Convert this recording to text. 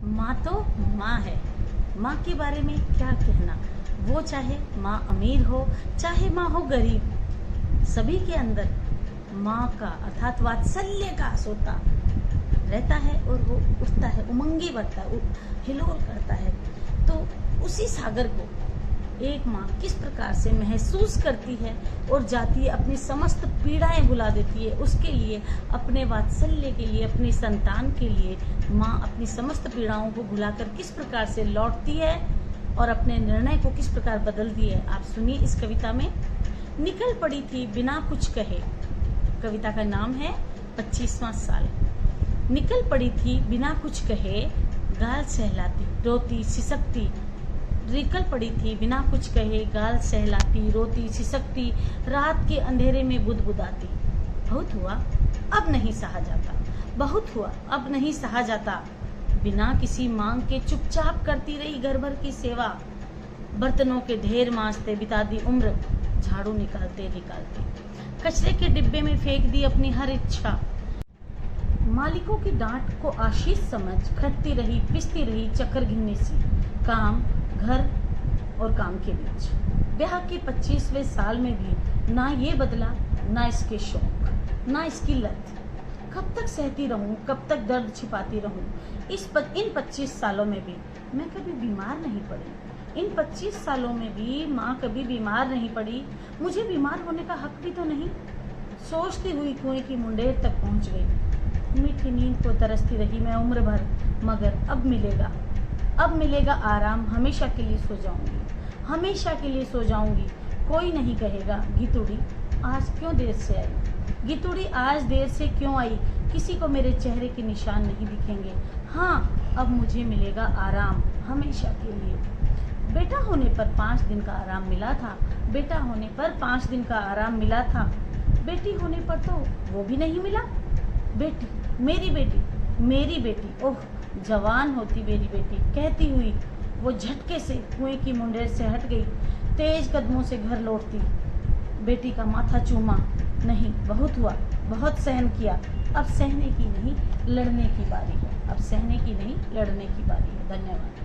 माँ तो माँ है। माँ के बारे में क्या कहना, वो चाहे माँ अमीर हो चाहे माँ हो गरीब, सभी के अंदर माँ का अर्थात वात्सल्य का सोता रहता है और वो उठता है, उमंगी बढ़ता है, हिलोल करता है। तो उसी सागर को एक माँ किस प्रकार से महसूस करती है और जाती है, अपनी समस्त पीड़ाएं भुला देती है, उसके लिए, अपने वात्सल्य के लिए, अपनी संतान के लिए माँ अपनी समस्त पीड़ाओं को भुलाकर किस प्रकार से लौटती है और अपने निर्णय को किस प्रकार बदलती है, आप सुनिए इस कविता में। निकल पड़ी थी बिना कुछ कहे, कविता का नाम है 25वां साल। निकल पड़ी थी बिना कुछ कहे, गाल सहलाती रोती सिसकती। निकल पड़ी थी बिना कुछ कहे, गाल सहलाती रोती सिसकती, रात के अंधेरे में बुदबुदाती। बहुत हुआ अब नहीं सहा जाता, बहुत हुआ अब नहीं सहा जाता। बिना किसी मांग के चुपचाप करती रही घर भर की सेवा। बर्तनों के ढेर मांजते बिता दी उम्र, झाड़ू निकालते निकालते। कचरे के डिब्बे में फेंक दी अपनी हर इच्छा। मालिकों की डांट को आशीष समझ खटती रही पिसती रही चक्कर गिननी सी, काम घर और काम के बीच। ब्याह के 25वें साल में भी ना ये बदला, ना इसके शौक, ना इसकी लत। कब तक सहती रहूं, कब तक दर्द छिपाती रहूं। इन 25 सालों में भी मैं कभी बीमार नहीं पड़ी। इन 25 सालों में भी माँ कभी बीमार नहीं पड़ी। मुझे बीमार होने का हक भी तो नहीं। सोचती हुई कुएं की मुंडेर तक पहुंच गई। मीठी नींद को तरसती रही मैं उम्र भर, मगर अब मिलेगा आराम। हमेशा के लिए सो जाऊंगी, हमेशा के लिए सो जाऊंगी। कोई नहीं कहेगा गीतुड़ी आज क्यों देर से आई, गीतुड़ी आज देर से क्यों आई। किसी को मेरे चेहरे के निशान नहीं दिखेंगे। हाँ, अब मुझे मिलेगा आराम हमेशा के लिए। बेटा होने पर 5 दिन का आराम मिला था, बेटा होने पर 5 दिन का आराम मिला था। बेटी होने पर तो वो भी नहीं मिला। बेटी, मेरी बेटी, ओह जवान होती मेरी बेटी, कहती हुई वो झटके से कुएं की मुंडेर से हट गई। तेज कदमों से घर लौटती, बेटी का माथा चूमा। नहीं, बहुत हुआ, बहुत सहन किया, अब सहने की नहीं लड़ने की बारी है, अब सहने की नहीं लड़ने की बारी है। धन्यवाद।